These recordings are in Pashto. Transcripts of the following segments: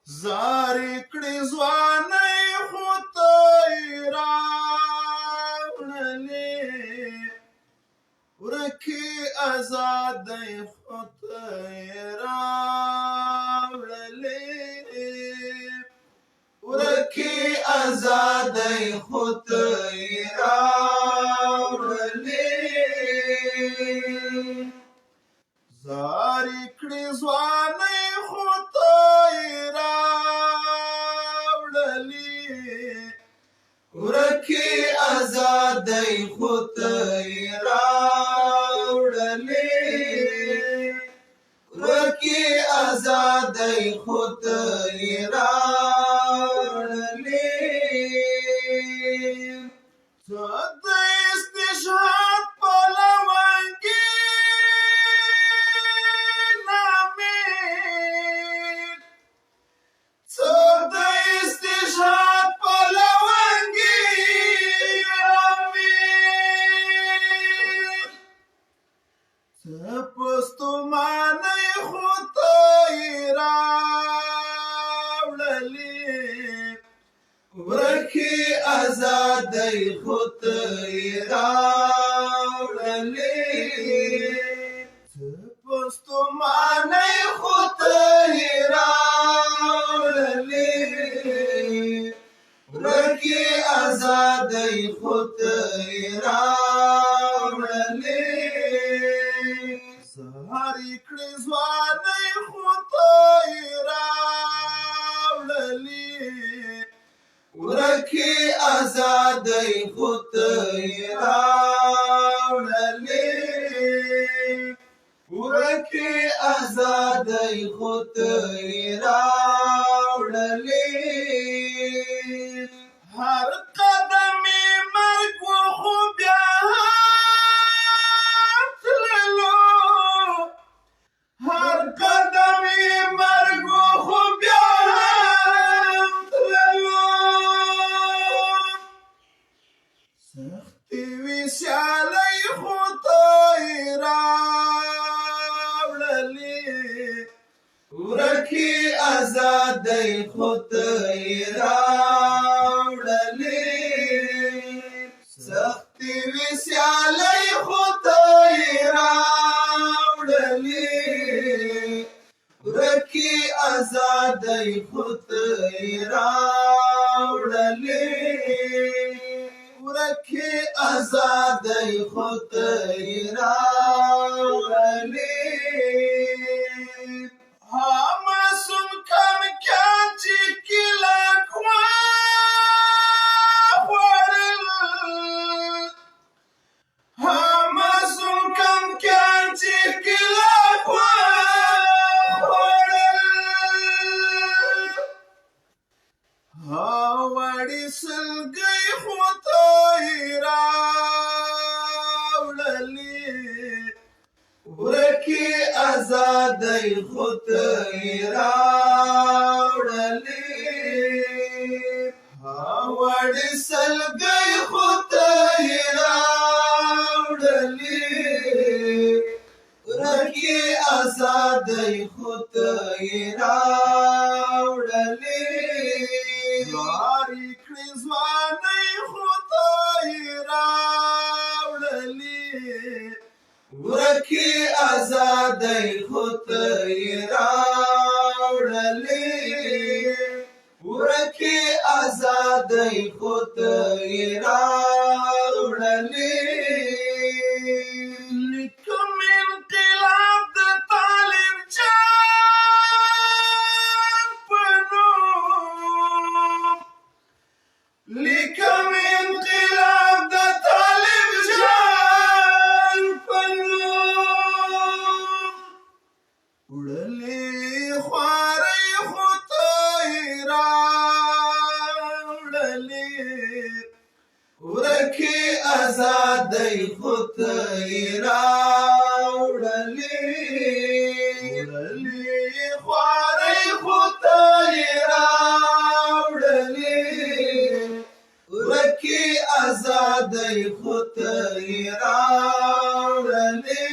زارې کړې ځوانۍ خو ته یې راوړلې ورکې ازادۍ خو ته یې راوړلې ورکې ازادۍ خو ته یې راوړلې زارې کړې ځوانۍ خو ته یې راوړلې ورکې ازادۍ خو ته یې راوړلې ورکې ازادۍ خو ته یې راوړلې ته د استشهاد په لونګې پستومانۍ خو ته یې راوړلې ورکې ازادۍ خو ته یې راوړلې پستومانۍ خو ته یې راوړلې ورکې ازادۍ خو ته یې راوړلې زارې کړې ځوانۍ خو ته یې راوړلې ورکې ازادۍ خو ته یې راوړلې ورکې ازادۍ خو ته یې راوړلې هر قدم یې مرګ و خو بیا هر قدم یې مرګ و خو بیا هم تللو سختې وې سیالۍ خو ته یې راوړلې ورکې ازادۍ خو ته یې راوړلې سختې وې سیالۍ خو ته یې راوړلې ورکې ازادۍ خو ته یې راوړلې ورکې ازادۍ خو ته یې راوړلې ها معصوم کمکان چې کلک وخوړل ها معصوم کمکان چې کلک وړې سلګۍ خو ته یې راوړلې ورکې ازادۍ خو ته یې راوړلې وړې سلګۍ خو ته یې راوړلې ورکې ازادۍ خو ته یې راوړلې زارې کړې ځوانۍ خو ته یې راوړلې ورکې ازادۍ خو ته یې راوړلې ورکې ازادۍ خو ته یې راوړلې لیکم انقلاب د طالب جان په نوم لیکم انقلاب د طالب جان په نوم وړلې خوارۍ خو ته یې راوړلې ورکې ازادۍ خو ته یې راوړلې وړلې خوارۍ خو ته یې راوړلې ورکې ازادۍ خو ته یې راوړلې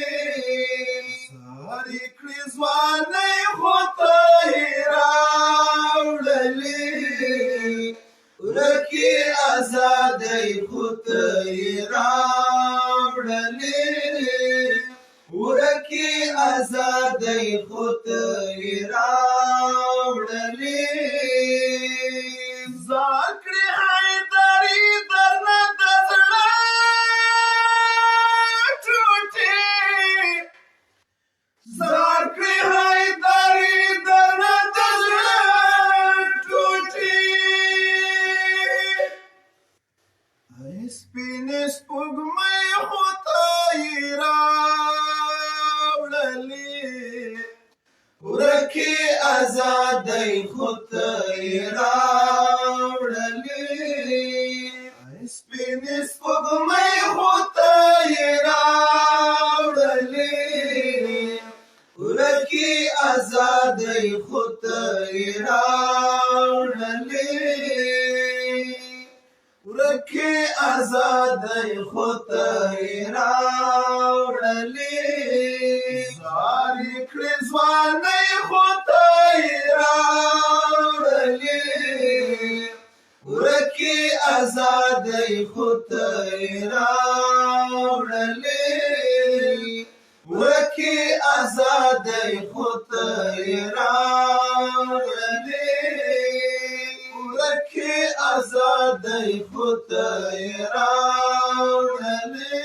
زارې کړې ځوانۍ خو ته یې راوړلې زار کړې حیدري درنه د زړه ټوټې زار کړې حیدري درنه د زړه ټوټې سپینې سپوږمۍ خو ته یې راوړلې ورکې ازادۍ خو ته یې راوړلې سپینې سپوږمۍ خو ته یې راوړلې ورکې ازادۍ خو ته یې راوړلې ورکې ازادۍ خو ته یې راوړلې زار یې کړې ځوانۍ خو ته یې راوړلې ورکې ازادۍ خو ته یې راوړلې ورکې ازادۍ خو ته یې راوړلې ورکې ازادۍ خو ته یې راوړلې